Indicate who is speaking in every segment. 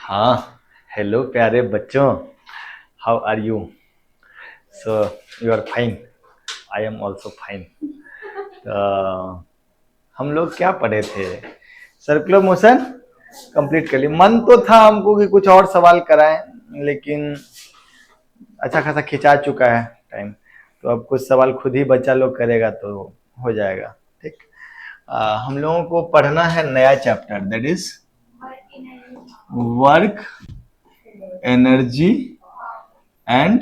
Speaker 1: हाँ, हेलो प्यारे बच्चों, how are you? So you are fine, I am also fine. हम लोग क्या पढ़े थे? सर्कुलर मोशन कंप्लीट कर लिए। मन तो था हमको कि कुछ और सवाल कराएं, लेकिन अच्छा खासा खिंचा चुका है टाइम, तो अब कुछ सवाल खुद ही बच्चा लोग करेगा तो हो जाएगा। ठीक। हम लोगों को पढ़ना है नया chapter, that is work, energy and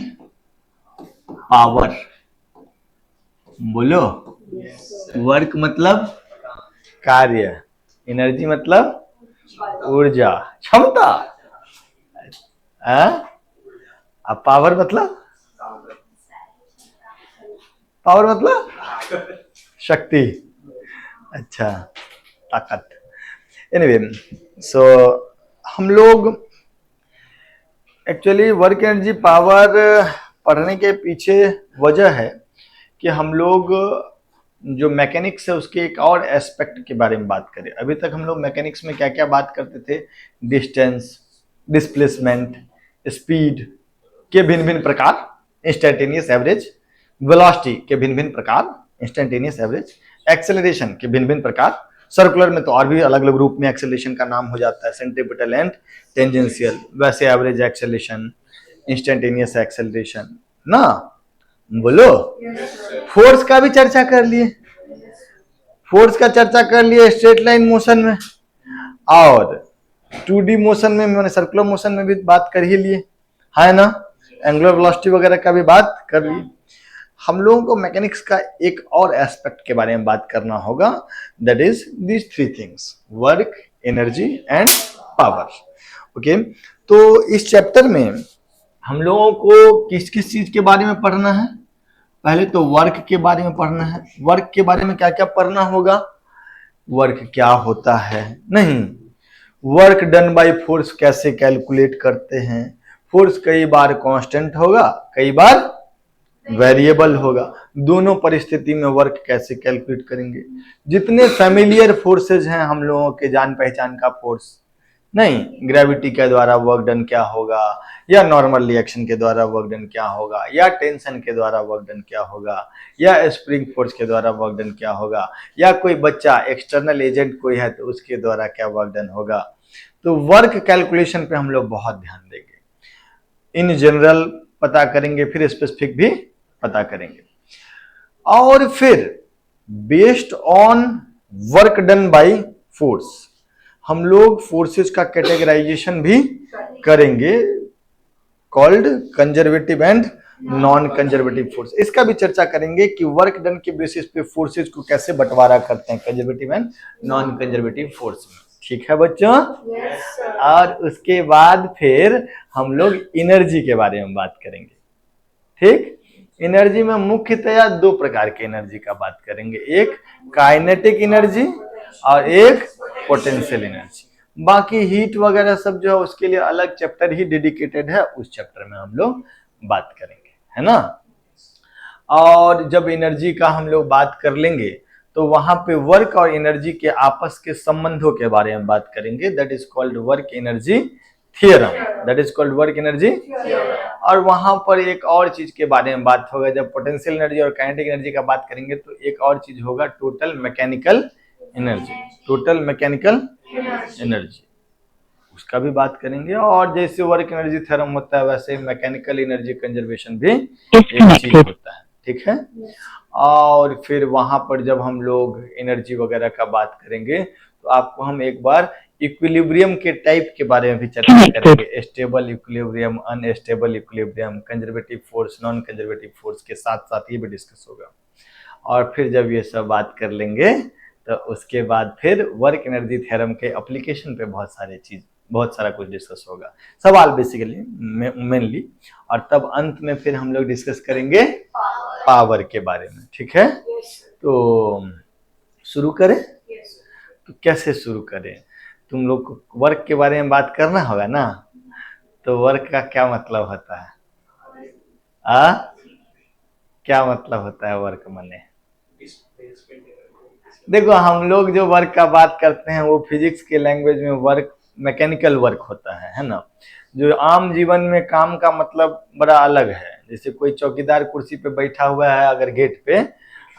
Speaker 1: power. बोलो। वर्क मतलब कार्य, एनर्जी मतलब ऊर्जा, क्षमता, अब पावर मतलब शक्ति। अच्छा, ताकत। एनीवे, सो हम लोग एक्चुअली वर्क एनर्जी पावर पढ़ने के पीछे वजह है कि हम लोग जो मैकेनिक्स है उसके एक और एस्पेक्ट के बारे में बात करें। अभी तक हम लोग मैकेनिक्स में क्या क्या बात करते थे? डिस्टेंस, डिस्प्लेसमेंट, स्पीड के भिन्न भिन्न प्रकार, इंस्टेंटेनियस एवरेज, वेलोसिटी के भिन्न भिन्न प्रकार, इंस्टेंटेनियस एवरेज, एक्सेलरेशन के भिन्न भिन्न प्रकार। सर्कुलर में तो और भी अलग अलग रूप में एक्सेलरेशन का नाम हो जाता है, सेंट्रीपिटल एंड टेंजेंशियल। वैसे एवरेज एक्सेलरेशन, इंस्टेंटेनियस एक्सेलरेशन ना। बोलो। फोर्स का भी चर्चा कर लिए, फोर्स का चर्चा कर लिए स्ट्रेट लाइन मोशन में, और 2D मोशन में, मैंने सर्कुलर मोशन में भी बात कर ही लिए है ना। एंगुलर वेलोसिटी वगैरह का भी बात कर लिए। हम लोगों को मैकेनिक्स का एक और एस्पेक्ट के बारे में बात करना होगा, that is these three things, work, energy and power. Okay, तो इस चैप्टर में हम लोगों को किस किस चीज के बारे में पढ़ना है? पहले तो वर्क के बारे में पढ़ना है। वर्क के बारे में क्या क्या पढ़ना होगा? वर्क क्या होता है, नहीं, वर्क डन बाय फोर्स कैसे कैलकुलेट करते हैं। फोर्स कई बार कांस्टेंट होगा, कई बार वेरिएबल होगा। दोनों परिस्थिति में वर्क कैसे कैलकुलेट करेंगे। जितने फैमिलियर फोर्सेज हैं हम लोगों के जान पहचान का फोर्स, नहीं, ग्रेविटी के द्वारा वर्क डन क्या होगा, या नॉर्मल रिएक्शन के द्वारा वर्क डन क्या होगा, या टेंशन के द्वारा वर्क डन क्या होगा, या स्प्रिंग फोर्स के द्वारा वर्क डन क्या होगा, या कोई बच्चा एक्सटर्नल एजेंट कोई है तो उसके द्वारा क्या वर्क डन होगा। तो वर्क कैलकुलेशन पे हम लोग बहुत ध्यान देंगे। इन जनरल पता करेंगे, फिर स्पेसिफिक भी पता करेंगे, और फिर based on work done by force हम लोग फोर्सेज का कैटेगराइजेशन भी करेंगे, called conservative and non conservative force. इसका भी चर्चा करेंगे कि वर्क डन के बेसिस पे फोर्सेज को कैसे बंटवारा करते हैं conservative and non conservative force में। ठीक है बच्चों? yes, और उसके बाद फिर हम लोग एनर्जी के बारे में बात करेंगे। ठीक, एनर्जी में मुख्यतया दो प्रकार की एनर्जी का बात करेंगे, एक काइनेटिक एनर्जी और एक पोटेंशियल एनर्जी। बाकी हीट वगैरह सब जो है उसके लिए अलग चैप्टर ही डेडिकेटेड है, उस चैप्टर में हम लोग बात करेंगे, है ना। और जब एनर्जी का हम लोग बात कर लेंगे तो वहां पे वर्क और एनर्जी के आपस के संबंधों के बारे में बात करेंगे, that is called work energy theorem, that is called work energy. और वहां पर एक और चीज के बारे में बात होगा, जब पोटेंशियल एनर्जी और काइनेटिक एनर्जी का बात करेंगे तो एक और चीज होगा total mechanical energy, total mechanical energy, उसका भी बात करेंगे। और जैसे वर्क एनर्जी थ्योरम होता है वैसे मैकेनिकल एनर्जी कंजर्वेशन भी एक चीज होता है। ठीक है। और फिर वहां पर जब हम लोग एनर्जी वगैरह का बात करेंगे तो आपको हम एक बार इक्विलिब्रियम के टाइप के बारे में भी चर्चा करेंगे, stable equilibrium, unstable equilibrium, conservative force, non conservative force के साथ साथ ये भी डिस्कस होगा। और फिर जब ये सब बात कर लेंगे तो उसके बाद फिर वर्क एनर्जी थ्योरम के एप्लीकेशन पे बहुत सारा कुछ डिस्कस होगा, सवाल बेसिकली मेनली। और तब अंत में फिर हम लोग डिस्कस करेंगे पावर के बारे में। ठीक है, तो शुरू करें? तो कैसे शुरू करें? तुम लोग को वर्क के बारे में बात करना होगा ना, तो वर्क का क्या मतलब होता है? क्या मतलब होता है वर्क माने? देखो, हम लोग जो वर्क का बात करते हैं वो फिजिक्स के लैंग्वेज में वर्क मैकेनिकल वर्क होता है ना। जो आम जीवन में काम का मतलब बड़ा अलग है। जैसे कोई चौकीदार कुर्सी पे बैठा हुआ है अगर गेट पे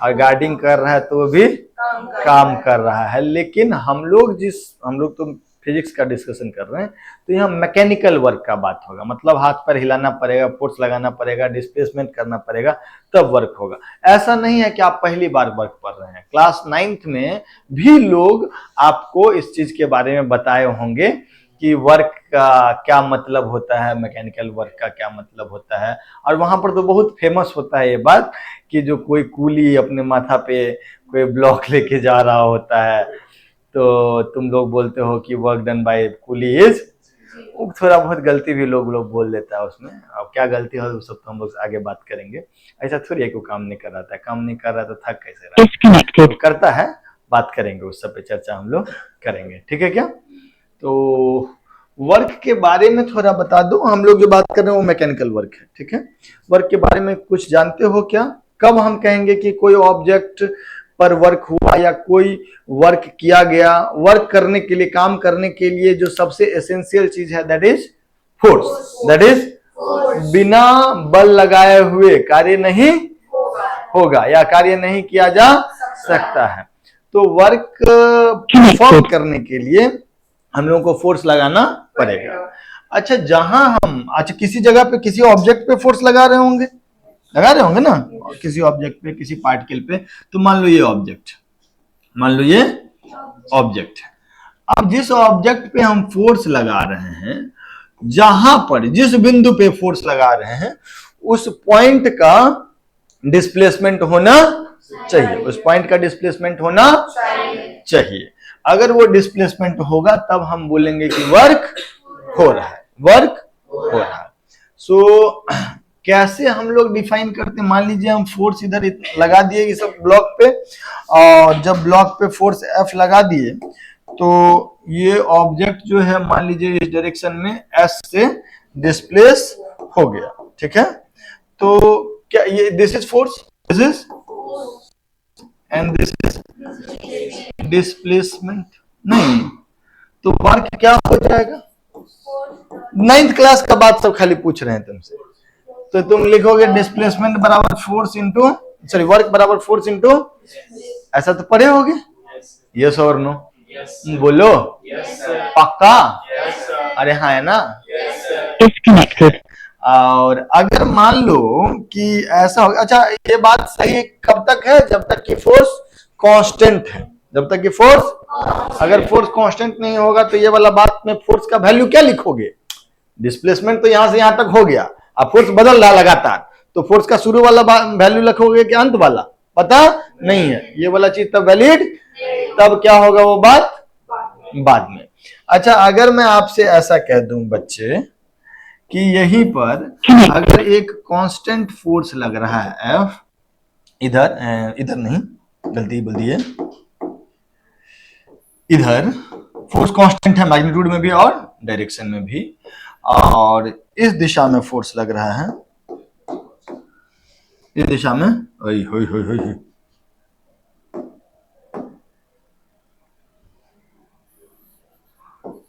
Speaker 1: और गार्डिंग कर रहा है तो वो भी काम कर रहा है। लेकिन हम लोग तो फिजिक्स का डिस्कशन कर रहे हैं, तो यहाँ मैकेनिकल वर्क का बात होगा। मतलब हाथ पर हिलाना पड़ेगा, फोर्स लगाना पड़ेगा, डिस्प्लेसमेंट करना पड़ेगा, तब वर्क होगा। ऐसा नहीं है कि आप पहली बार वर्क पढ़ रहे हैं। क्लास 9th में भी लोग आपको इस चीज के बारे में बताए होंगे कि वर्क का क्या मतलब होता है, मैकेनिकल वर्क का क्या मतलब होता है। और वहां पर तो बहुत फेमस होता है ये बात कि जो कोई कूली अपने माथा पे कोई ब्लॉक लेके जा रहा होता है तो तुम लोग बोलते हो कि work done bye coolie is, थोड़ा बहुत गलती भी लोग बोल देता है उसमें। अब क्या गलती है उस सब तो हम लोग आगे बात करेंगे। ऐसा थोड़ी है कि काम नहीं कर रहा था, काम नहीं कर रहा तो थक कैसे रहा, तो करता है, बात करेंगे उस सब पे, चर्चा हम लोग करेंगे, ठीक है क्या। तो वर्क के बारे में थोड़ा बता दो। हम लोग जो बात कर रहे हैं वो मैकेनिकल वर्क है, ठीक है। वर्क के बारे में कुछ जानते हो क्या? कब हम कहेंगे कि कोई ऑब्जेक्ट पर वर्क हुआ या कोई वर्क किया गया? वर्क करने के लिए, काम करने के लिए जो सबसे एसेंशियल चीज है that is force. That is बिना बल लगाए हुए कार्य नहीं होगा या कार्य नहीं किया जा सकता है। तो वर्क परफॉर्म करने के लिए हम लोगों को फोर्स लगाना पड़ेगा। अच्छा, किसी जगह पे किसी ऑब्जेक्ट पे फोर्स लगा रहे होंगे ना, किसी ऑब्जेक्ट पे, किसी पार्टिकल पे। तो मान लो ये ऑब्जेक्ट है। अब जिस ऑब्जेक्ट पे हम फोर्स लगा रहे हैं, जहां पर जिस बिंदु पे फोर्स लगा रहे हैं उस पॉइंट का डिस्प्लेसमेंट होना चाहिए। उस पॉइंट का डिस्प्लेसमेंट होना चाहिए। अगर वो डिस्प्लेसमेंट होगा तब हम बोलेंगे कि वर्क हो रहा है। सो कैसे हम लोग डिफाइन करते हैं? मान लीजिए हम फोर्स इधर लगा दिए इस ब्लॉक पे, और जब ब्लॉक पे फोर्स F लगा दिए तो ये ऑब्जेक्ट जो है मान लीजिए इस डायरेक्शन में S से डिस्प्लेस हो गया, ठीक है। तो क्या ये this is force, this is, and this is displacement? नहीं, तो वर्क क्या हो जाएगा? 9th क्लास का बात सब खाली पूछ रहे हैं तुमसे। तो तुम लिखोगे डिस्प्लेसमेंट बराबर फोर्स इंटू, सॉरी, वर्क बराबर फोर्स इंटू, ऐसा तो पढ़े होगे। यस और नो? बोलो पक्का? अरे हाँ है ना। डिस्कनेक्टेड। और अगर मान लो कि ऐसा हो, अच्छा ये बात सही कब तक है? जब तक कि फोर्स कांस्टेंट है। जब तक कि फोर्स, अगर फोर्स कांस्टेंट नहीं होगा तो ये वाला बात में फोर्स का वैल्यू क्या लिखोगे? डिस्प्लेसमेंट तो यहां से यहां तक हो गया, अब फोर्स बदल रहा लगातार, तो फोर्स का शुरू वाला वैल्यू लिखोगे कि अंत वाला? पता नहीं है। ये वाला चीज तब वैलिड, तब क्या होगा वो बात बाद में। अच्छा, अगर मैं आपसे ऐसा कह दूं बच्चे कि यहीं पर अगर एक कांस्टेंट फोर्स लग रहा है F, इधर नहीं, गलती बोल दी है, इधर फोर्स कांस्टेंट है मैग्नीट्यूड में भी और डायरेक्शन में भी, और इस दिशा में फोर्स लग रहा है, इस दिशा में,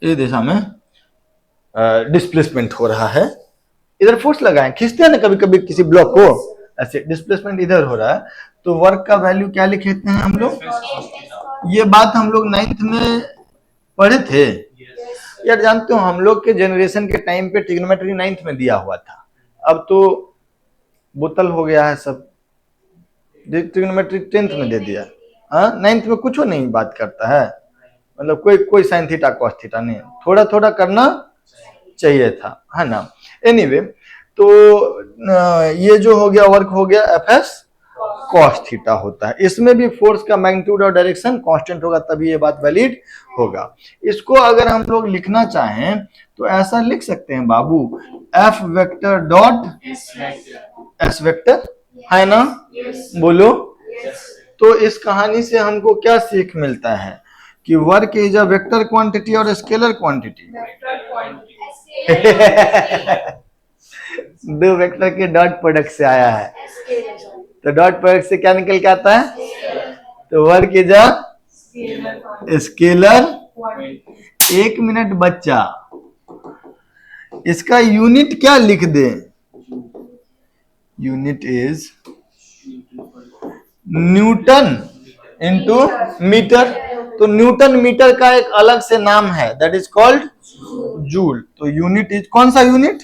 Speaker 1: इस दिशा में डिस्प्लेसमेंट हो रहा है। इधर फोर्स लगाएं, खींचते हैं ना कभी कभी किसी ब्लॉक को, ऐसे डिस्प्लेसमेंट इधर हो रहा है, तो वर्क का वैल्यू क्या लिखते हैं हम लोग? ये बात हम लोग 9th में पढ़े थे यार। जानते हो हम लोग के जनरेशन के टाइम पे ट्रिग्नोमेट्री 9th में दिया हुआ था, अब तो बोतल हो गया है सब। ट्रिग्नोमेट्री 10th में दे दिया। 9th में कुछ नहीं बात करता है, मतलब कोई साइन थीटा कॉस थीटा नहीं, थोड़ा थोड़ा करना चाहिए था, है ना। एनीवे, तो ये जो हो गया वर्क हो गया Fs कॉस थीटा होता है। इसमें भी फोर्स का मैग्नीट्यूड और डायरेक्शन कांस्टेंट होगा तभी ये बात वैलिड होगा। इसको अगर हम लोग लिखना चाहें तो ऐसा लिख सकते हैं बाबू, F vector dot S vector, है ना? बोलो। तो इस कहानी से हमको क्या सीख मिलता है कि work is a vector quantity और स्केलर क्वांटिटी। दो वेक्टर के डॉट प्रोडक्ट से आया है, तो डॉट प्रोडक्ट से क्या निकल के आता है? तो work is a scalar 1 minute बच्चा, इसका यूनिट क्या लिख दे? Unit is newton into metre. तो न्यूटन मीटर का एक अलग से नाम है, दैट इज कॉल्ड जूल। तो यूनिट इज कौन सा unit?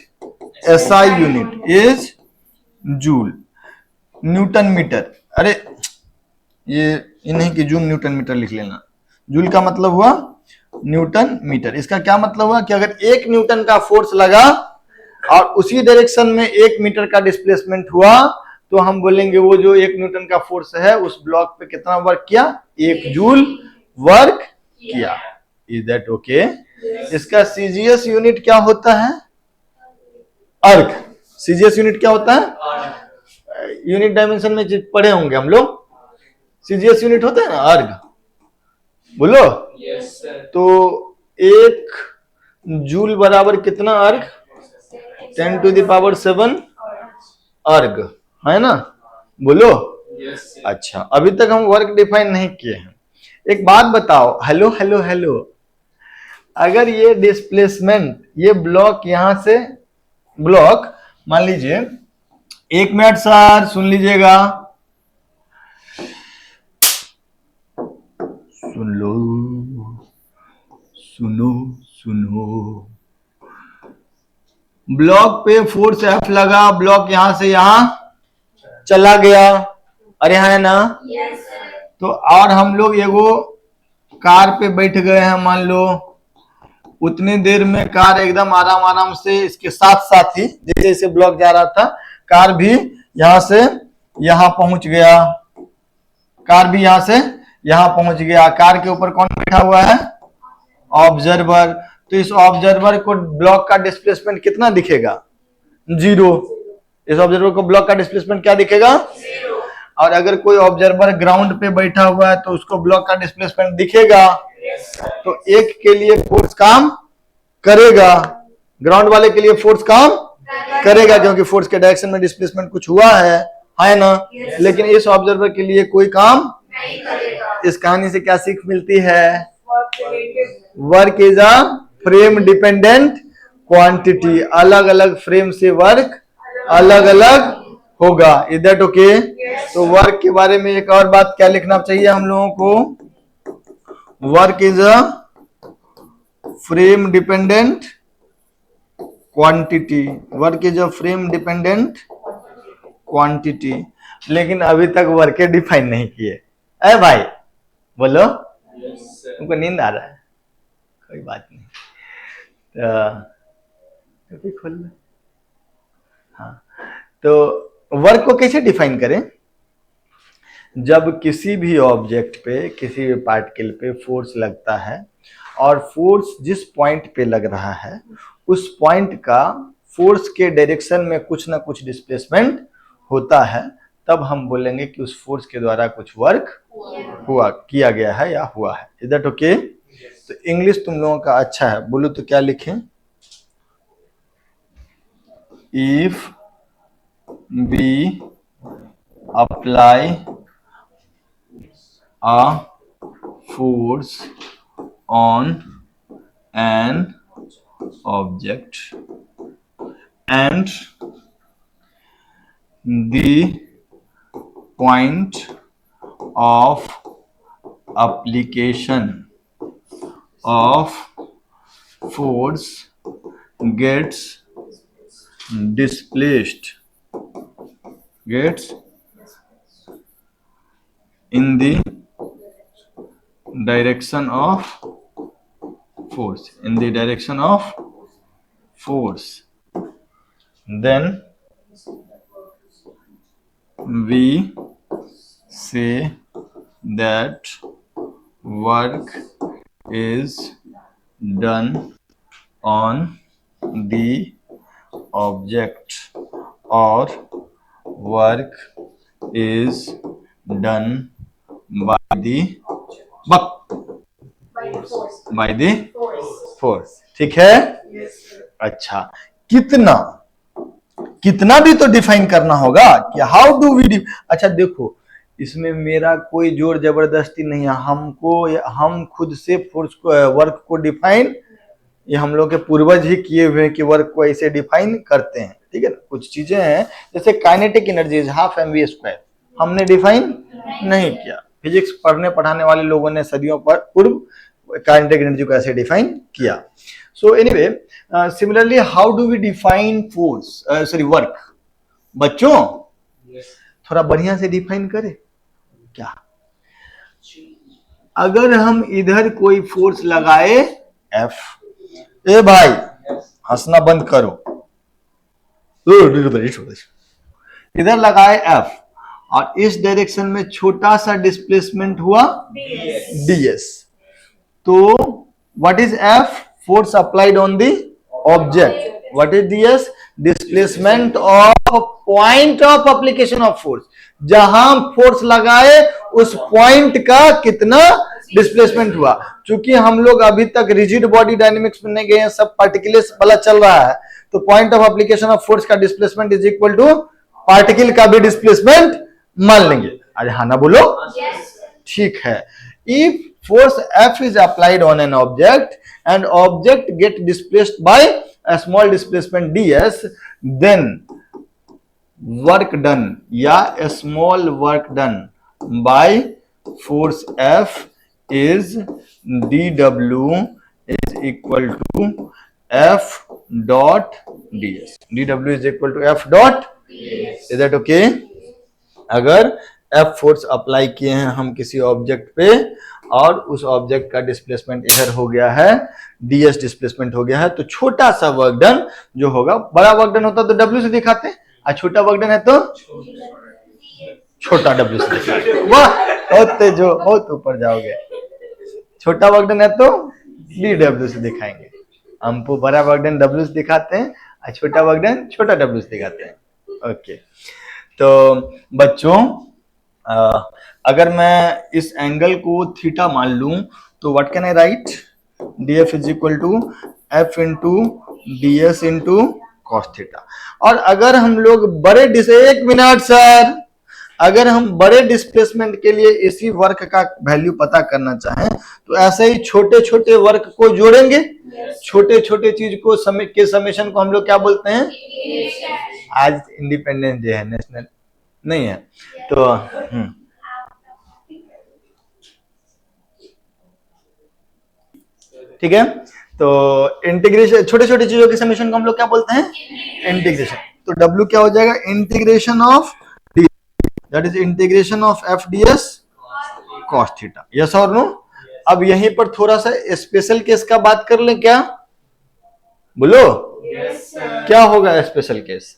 Speaker 1: SI unit is joule. Newton metre, अरे ये नहीं कि जूल न्यूटन मीटर लिख लेना। जूल का मतलब हुआ न्यूटन मीटर। इसका क्या मतलब हुआ कि अगर 1 न्यूटन का फोर्स लगा और उसी डायरेक्शन में 1 मीटर का डिस्प्लेसमेंट हुआ, तो हम बोलेंगे वो जो 1 न्यूटन का फोर्स है उस ब्लॉक पे कितना वर्क किया? 1 जूल वर्क किया। Is that okay? इसका सीजीएस यूनिट क्या होता है? अर्क। सीजीएस यूनिट क्या होता है? यूनिट डायमेंशन में पढ़े होंगे हम लोग, सीजीएस यूनिट होता है ना अर्ग। बोलो। yes, तो 1 जूल बराबर कितना अर्ग? 10⁻7 अर्ग, है ना? बोलो। yes, अच्छा, अभी तक हम वर्क डिफाइन नहीं किए हैं। एक बात बताओ, हेलो हेलो हेलो, अगर ये डिस्प्लेसमेंट, ये ब्लॉक यहां से ब्लॉक, मान लीजिए, 1 मिनट सर सुन लीजिएगा, सुन लो, सुनो सुनो। ब्लॉक पे फोर्स एफ लगा, ब्लॉक यहां से यहां चला गया, अरे है ना? yes, तो और हम लोग एगो कार पे बैठ गए हैं, मान लो, उतनी देर में कार एकदम आराम आराम से इसके साथ साथ ही जैसे जैसे ब्लॉक जा रहा था, कार भी यहां से यहां पहुंच गया, कार भी यहां से यहां पहुंच गया। कार के ऊपर कौन बैठा हुआ है? ऑब्जर्वर। तो इस ऑब्जर्वर को ब्लॉक का डिस्प्लेसमेंट कितना दिखेगा? 0। इस ऑब्जर्वर को ब्लॉक का डिस्प्लेसमेंट क्या दिखेगा? 0। और अगर कोई ऑब्जर्वर ग्राउंड पे बैठा हुआ है तो उसको ब्लॉक का डिस्प्लेसमेंट दिखेगा। तो एक के लिए फोर्स काम करेगा, ग्राउंड वाले के लिए फोर्स काम करेगा, क्योंकि फोर्स के डायरेक्शन में डिस्प्लेसमेंट कुछ हुआ है ना? लेकिन इस ऑब्जर्वर के लिए कोई काम नहीं करेगा। इस कहानी से क्या सीख मिलती है? Work is a frame dependent quantity. अलग अलग फ्रेम से वर्क अलग अलग होगा। Is that okay? तो वर्क के बारे में एक और बात क्या लिखना चाहिए हम लोगों को? Work is a frame dependent quantity. Work is a frame dependent quantity. लेकिन अभी तक वर्क डिफाइन नहीं किए। अरे भाई बोलो। तुमको नींद आ रहा है? कोई बात नहीं, तो खोल लो। हाँ, तो वर्क को कैसे डिफाइन करें? जब किसी भी ऑब्जेक्ट पे, किसी भी पार्टिकल पे फोर्स लगता है और फोर्स जिस पॉइंट पे लग रहा है उस पॉइंट का फोर्स के डायरेक्शन में कुछ ना कुछ डिस्प्लेसमेंट होता है, तब हम बोलेंगे कि उस फोर्स के द्वारा कुछ वर्क किया गया है या हुआ है। Is that okay? तो इंग्लिश तुम लोगों का अच्छा है, बोलो तो क्या लिखें? If we apply a force on an object and the point of application of force gets displaced, gets in the direction of force, in the direction of force, then we say that work is done on the object or work is done by the force. ठीक है? अच्छा, कितना भी तो define करना होगा कि how do we. अच्छा देखो, इसमें मेरा कोई जोर जबरदस्ती नहीं है, हम खुद से फोर्स को वर्क को डिफाइन, ये हम लोग के पूर्वज ही किए हुए हैं कि वर्क को ऐसे डिफाइन करते हैं, ठीक है ना। कुछ चीजें हैं जैसे kinetic energy is half mv square, हमने डिफाइन नहीं किया, फिजिक्स पढ़ने पढ़ाने वाले लोगों ने सदियों पर पूर्व काइनेटिक एनर्जी को ऐसे डिफाइन किया। So anyway, similarly how do we define force, sorry work. बच्चों थोड़ा बढ़िया से डिफाइन करें क्या? अगर हम इधर कोई फोर्स लगाए F, ए भाई हंसना बंद करो, इधर लगाए F और इस डायरेक्शन में छोटा सा डिस्प्लेसमेंट हुआ ds, तो what is F? Force applied on the object. What is ds? Displacement of point of application of force, जहां फोर्स लगाए उस पॉइंट का कितना डिस्प्लेसमेंट हुआ। क्योंकि हम लोग अभी तक रिजिड बॉडी डायनेमिक्स में नहीं गए हैं, सब पार्टिकुलर वाला चल रहा है, तो point of application of force का displacement is equal to particle का भी डिस्प्लेसमेंट मान लेंगे। अरे हाँ ना बोलो, ठीक है। If force F is applied on an object and object get displaced by a small displacement ds, then work done या a small work done by force F is dw is equal to F dot ds. dw is equal to F dot ds. Is that okay? अगर F force apply किए हैं हम किसी object पे और उस object का डिस्प्लेसमेंट इधर हो गया है, ds डिस्प्लेसमेंट हो गया है, तो छोटा सा वर्क डन जो होगा, बड़ा वर्क डन होता तो w से दिखाते हैं, और छोटा वर्क डन है तो छोटा w से दिखाते। वाह होते जो बहुत ऊपर जाओगे। छोटा वर्क डन है तो dw से दिखाएंगे, हमको बड़ा वर्क डन w से दिखाते हैं और छोटा वर्क डन छोटा w से दिखाते हैं। ओके, तो बच्चों अगर मैं इस एंगल को थीटा मान लूं तो what can I write? df is equal to f into ds into cos theta. और अगर हम लोग बड़े एक मिनट सर, अगर हम बड़े डिस्प्लेसमेंट के लिए इसी वर्क का वैल्यू पता करना चाहें तो ऐसे ही छोटे छोटे वर्क को जोड़ेंगे, छोटे छोटे चीज को के समेशन को हम लोग क्या बोलते हैं? आज इंडिपेंडेंस डे है, नेशनल नहीं है तो ठीक है। तो इंटीग्रेशन, छोटे छोटे चीजों के समेशन को हम लोग क्या बोलते हैं? इंटीग्रेशन। तो W क्या हो जाएगा? Integration of D, that is integration of F D S cos theta. Yes और नो? अब यहीं पर थोड़ा सा स्पेशल केस का बात कर लें क्या? बोलो yes, क्या होगा स्पेशल केस?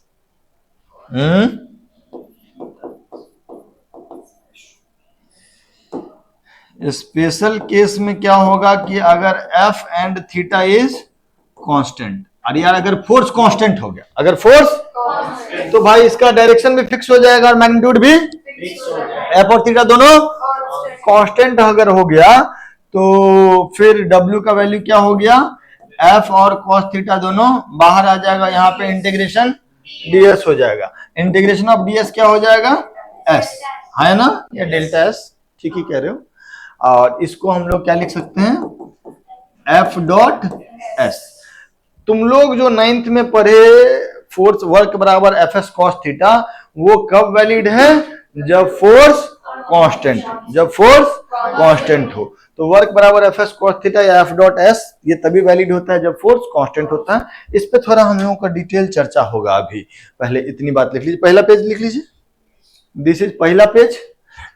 Speaker 1: स्पेशल केस में क्या होगा कि अगर F and theta is constant, अरे यार अगर फोर्स कांस्टेंट हो गया, अगर फोर्स तो भाई इसका डायरेक्शन भी फिक्स हो जाएगा और मैग्नीट्यूड भी फिक्स हो जाएगा। F और थीटा दोनों कांस्टेंट अगर हो गया तो फिर W का वैल्यू क्या हो गया? F और cos थीटा दोनों बाहर आ जाएगा, यहाँ पे इंटीग्रेशन ds हो जाएगा। इंटीग्रेशन ऑफ ds क्या हो जाएगा? s है ना, या डेल्टा s, ठीक ही कह रहे हो। और इसको हम लोग क्या लिख सकते हैं? F dot s। तुम लोग जो 9th में पढ़े फोर्स वर्क बराबर एफ एस कॉस थीटा, वो कब वैलिड है? जब फोर्स कांस्टेंट हो, जब फोर्स कांस्टेंट हो। तो वर्क बराबर एफ एस कॉस थीटा या एफ डॉट एस ये तभी वैलिड होता है जब फोर्स कांस्टेंट होता है। इस पे थोड़ा हम लोगों का डिटेल चर्चा होगा अभी, पहले इतनी बात लिख लीजिए। पहला पेज लिख लीजिए, दिस इज पहला पेज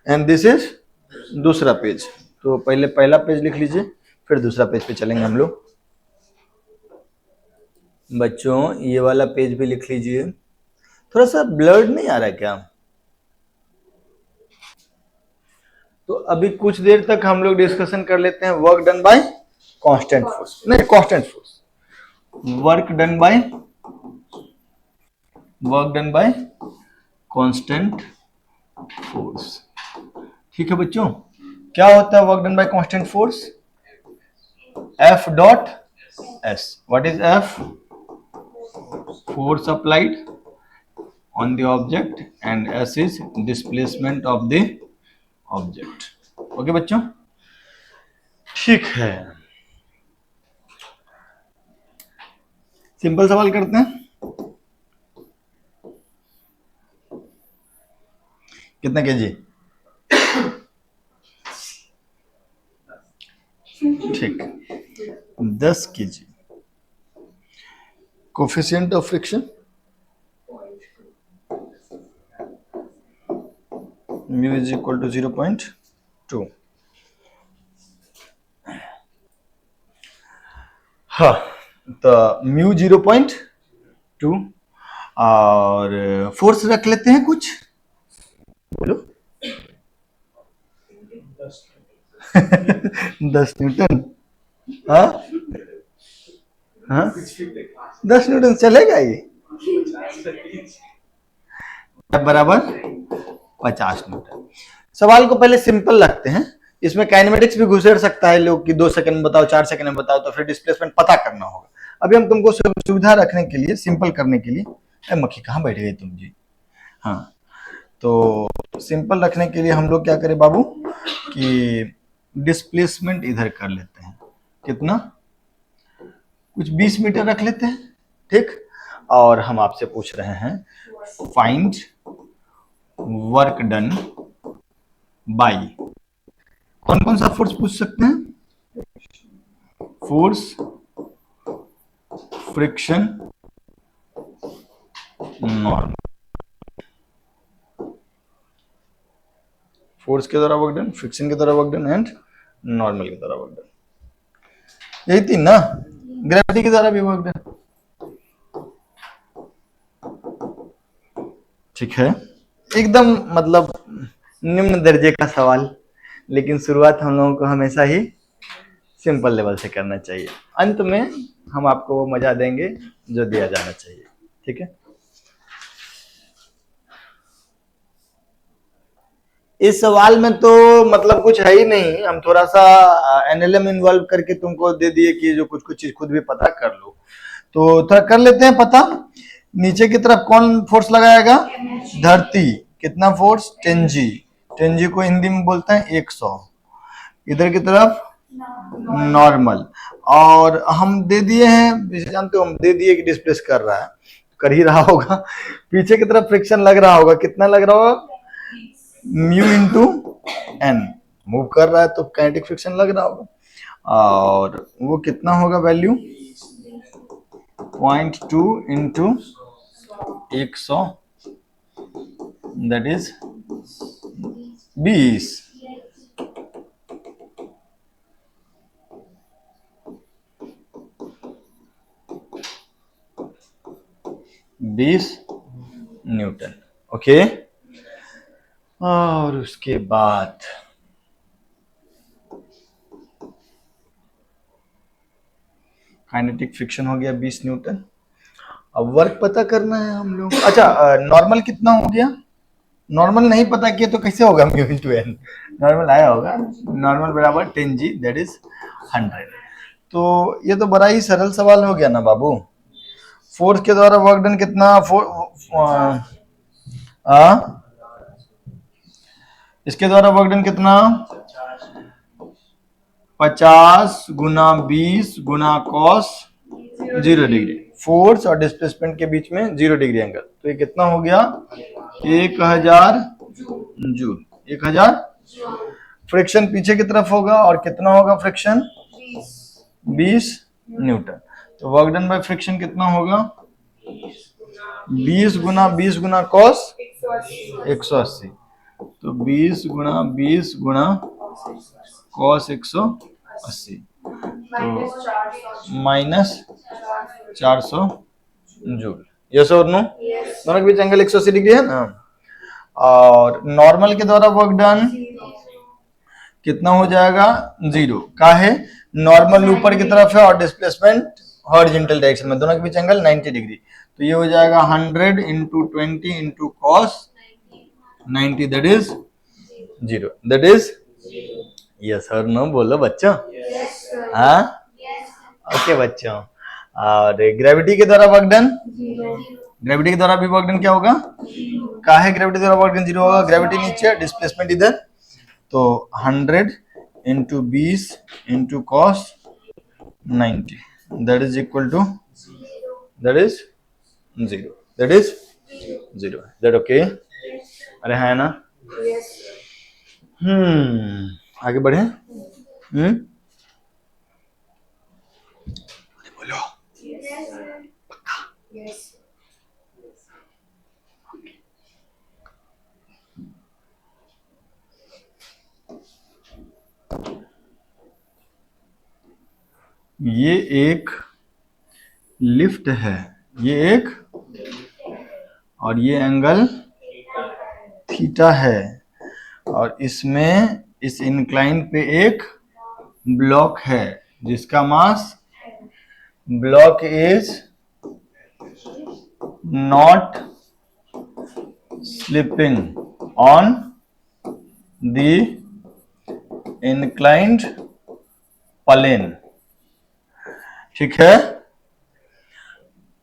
Speaker 1: एंड दिस इज दूसरा पेज। तो पहले पहला पेज लिख लीजिए, फिर दूसरा पेज पे चलेंगे हम लोग। बच्चों ये वाला पेज भी लिख लीजिए। थोड़ा सा ब्लर्ड नहीं आ रहा है क्या? तो अभी कुछ देर तक हम लोग डिस्कशन कर लेते हैं work done by constant force, नहीं constant force, work done by constant force. ठीक है बच्चों, क्या होता है work done by constant force? F dot s। What is F? Force applied on the object and s is displacement of the object. Okay बच्चों, ठीक है, simple सवाल करते हैं। कितना केजी? ठीक, 10 kg. Coefficient of friction mu is equal to 0.2। हाँ, तो म्यू 0.2 और फोर्स रख लेते हैं कुछ, बोलो। 10 न्यूटन। हाँ हाँ, 10 न्यूटन चलेगा ये? बराबर 50 न्यूटन। सवाल को पहले सिंपल रखते हैं, इसमें काइनेमेटिक्स भी घुसेड़ सकता है लोग कि 2 सेकंड में बताओ, 4 सेकंड में बताओ, तो फिर डिस्प्लेसमेंट पता करना होगा। अभी हम तुमको सुविधा रखने के लिए, सिंपल करने के लिए, मक्खी कहाँ बैठ गई तुम जी? हाँ, तो सिंपल रखने के लिए हम लोग क्या करें बाबू कि डिस्प्लेसमेंट इधर कर लेते हैं। कितना? कुछ 20 मीटर रख लेते हैं, ठीक। और हम आपसे पूछ रहे हैं फाइंड वर्क डन बाय, कौन कौन सा फोर्स पूछ सकते हैं? Force, friction, normal. फोर्स के द्वारा वर्क डन, फ्रिक्शन के द्वारा वर्क डन एंड नॉर्मल के द्वारा वर्क डन, यही तीन ना। ग्रेविटी के द्वारा भी वर्क डन, ठीक है। एकदम मतलब निम्न दर्जे का सवाल, लेकिन शुरुआत हम लोगों को हमेशा ही सिंपल लेवल से करना चाहिए। अंत में हम आपको वो मजा देंगे जो दिया जाना चाहिए, ठीक है। इस सवाल में तो मतलब कुछ है ही नहीं, हम थोड़ा सा एनएलएम इन्वॉल्व करके तुमको दे दिए कि जो कुछ कुछ चीज खुद भी पता कर लो, तो थोड़ा कर लेते हैं पता। नीचे की तरफ कौन फोर्स लगाएगा? धरती। कितना फोर्स? 10G। 10G को हिंदी में बोलते हैं 100। इधर की तरफ नॉर्मल, और हम दे दिए हैं, जानते हो हम दे दिए कि डिस्प्लेस कर रहा है, कर ही रहा होगा। पीछे की तरफ फ्रिक्शन लग रहा होगा, कितना लग रहा होगा? म्यू इंटू एन, मूव कर रहा है तो काइनेटिक फ्रिक्शन लग रहा होगा, और वो कितना होगा value? 0.2 into 100, that is 20। Newton, okay. और उसके बाद काइनेटिक फ्रिक्शन हो गया 20 न्यूटन। अब वर्क पता करना है हम लोग। अच्छा, नॉर्मल कितना हो गया? नॉर्मल नहीं पता किया तो कैसे होगा? म्यू इंटू एन, नॉर्मल आया होगा, नॉर्मल बराबर 10G, दैट इज 100। तो ये तो बड़ा ही सरल सवाल हो गया ना बाबू। फोर्स के द्वारा वर्क डन कितना? इसके द्वारा वर्क डन कितना? 50 गुना 20 गुना कॉस 0 डिग्री। फोर्स और डिस्प्लेसमेंट के बीच में 0 डिग्री एंगल, तो ये कितना हो गया? 1000 जूल। 1000। फ्रिक्शन पीछे की तरफ होगा, और कितना होगा फ्रिक्शन? 20 न्यूटन। तो वर्क डन बाय फ्रिक्शन कितना होगा? 20 गुना कॉस 180, तो 20 गुना कॉस 180, तो माइनस 400 जूल। यस और नो? दोनों के बीच एंगल 180 डिग्री है ना। और नॉर्मल के द्वारा वर्क डन कितना हो जाएगा? 0। का है? नॉर्मल ऊपर की तरफ है और डिस्प्लेसमेंट हॉरिजॉन्टल डायरेक्शन में, दोनों के बीच एंगल 90 डिग्री, तो ये हो जाएगा 100 into 20 into cos 90, that is 0, that is yes और नो? बोलो बच्चों। हाँ, ओके बच्चों। और ग्रेविटी के द्वारा वर्क डन, ग्रेविटी के द्वारा भी वर्क डन क्या होगा? का है? ग्रेविटी द्वारा वर्क डन 0 होगा, ग्रेविटी नीचे, डिस्प्लेसमेंट इधर, तो 100 into 20 into cos 90 that is equal to that is 0 that is 0 that okay. अरे है ना। आगे बढ़े। बोलो। ये एक लिफ्ट है, ये एक, और ये एंगल थीटा है, और इसमें इस इंक्लाइन पे एक ब्लॉक है जिसका mass, block is not slipping on the inclined plane. ठीक है,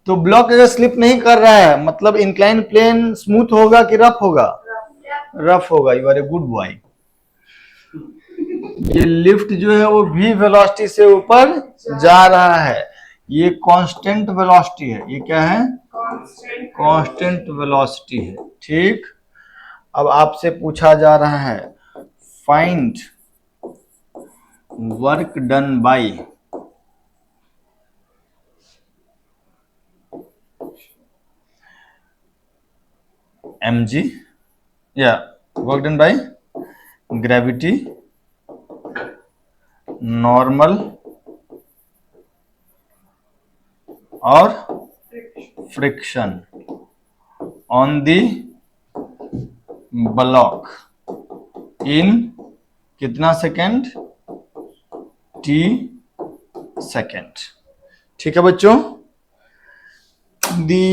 Speaker 1: तो ब्लॉक अगर स्लिप नहीं कर रहा है मतलब इंक्लाइन प्लेन स्मूथ होगा कि रफ होगा? रफ होगा। You are a good boy. ये लिफ्ट जो है वो भी वेलोसिटी से ऊपर जा रहा है, ये कांस्टेंट वेलोसिटी है। ये क्या है? कांस्टेंट वेलोसिटी है। ठीक, अब आपसे पूछा जा रहा है find work done by mg या work done by gravity, normal और friction on the block in कितना सेकेंड? t second. ठीक है बच्चों, दी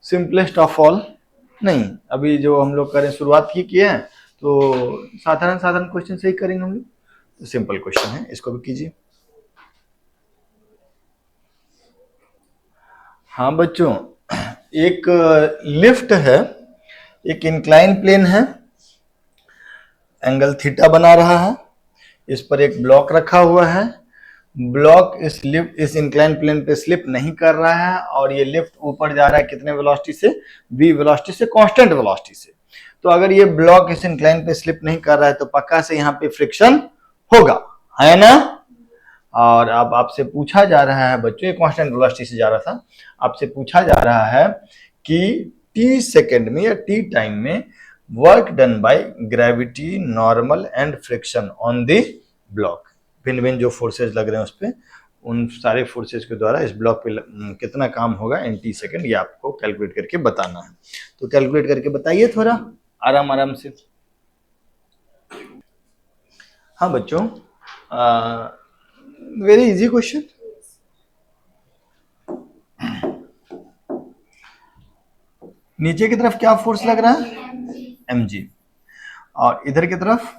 Speaker 1: सिंपलेस्ट ऑफ ऑल। नहीं, अभी जो हम लोग करें शुरुआत ही किए हैं तो साधारण साधारण क्वेश्चन से ही करेंगे हम लोग। तो सिंपल क्वेश्चन है, इसको भी कीजिए। हाँ बच्चों, एक लिफ्ट है, एक इंक्लाइन प्लेन है, एंगल थीटा बना रहा है, इस पर एक ब्लॉक रखा हुआ है, ब्लॉक इस इंक्लाइन प्लेन पे स्लिप नहीं कर रहा है, और ये लिफ्ट ऊपर जा रहा है कितने वेलोसिटी से? v वेलोसिटी से, कांस्टेंट वेलोसिटी से। तो अगर ये ब्लॉक इस इंक्लाइन पे स्लिप नहीं कर रहा है तो पक्का से यहाँ पे फ्रिक्शन होगा, है ना। और अब आपसे पूछा जा रहा है बच्चों, ये कांस्टेंट वेलोसिटी से जा रहा था, आपसे पूछा जा रहा है कि t सेकेंड में या t टाइम में work done by gravity, normal and friction on the block, भिन्न भिन्न जो फोर्सेज लग रहे हैं उस पर, उन सारे फोर्सेज के द्वारा इस ब्लॉक पे कितना काम होगा इन टी सेकेंड, ये आपको कैलकुलेट करके बताना है। तो कैलकुलेट करके बताइए थोड़ा आराम आराम से। हाँ बच्चों, वेरी इजी क्वेश्चन। नीचे की तरफ क्या फोर्स लग रहा है? mg, और इधर की तरफ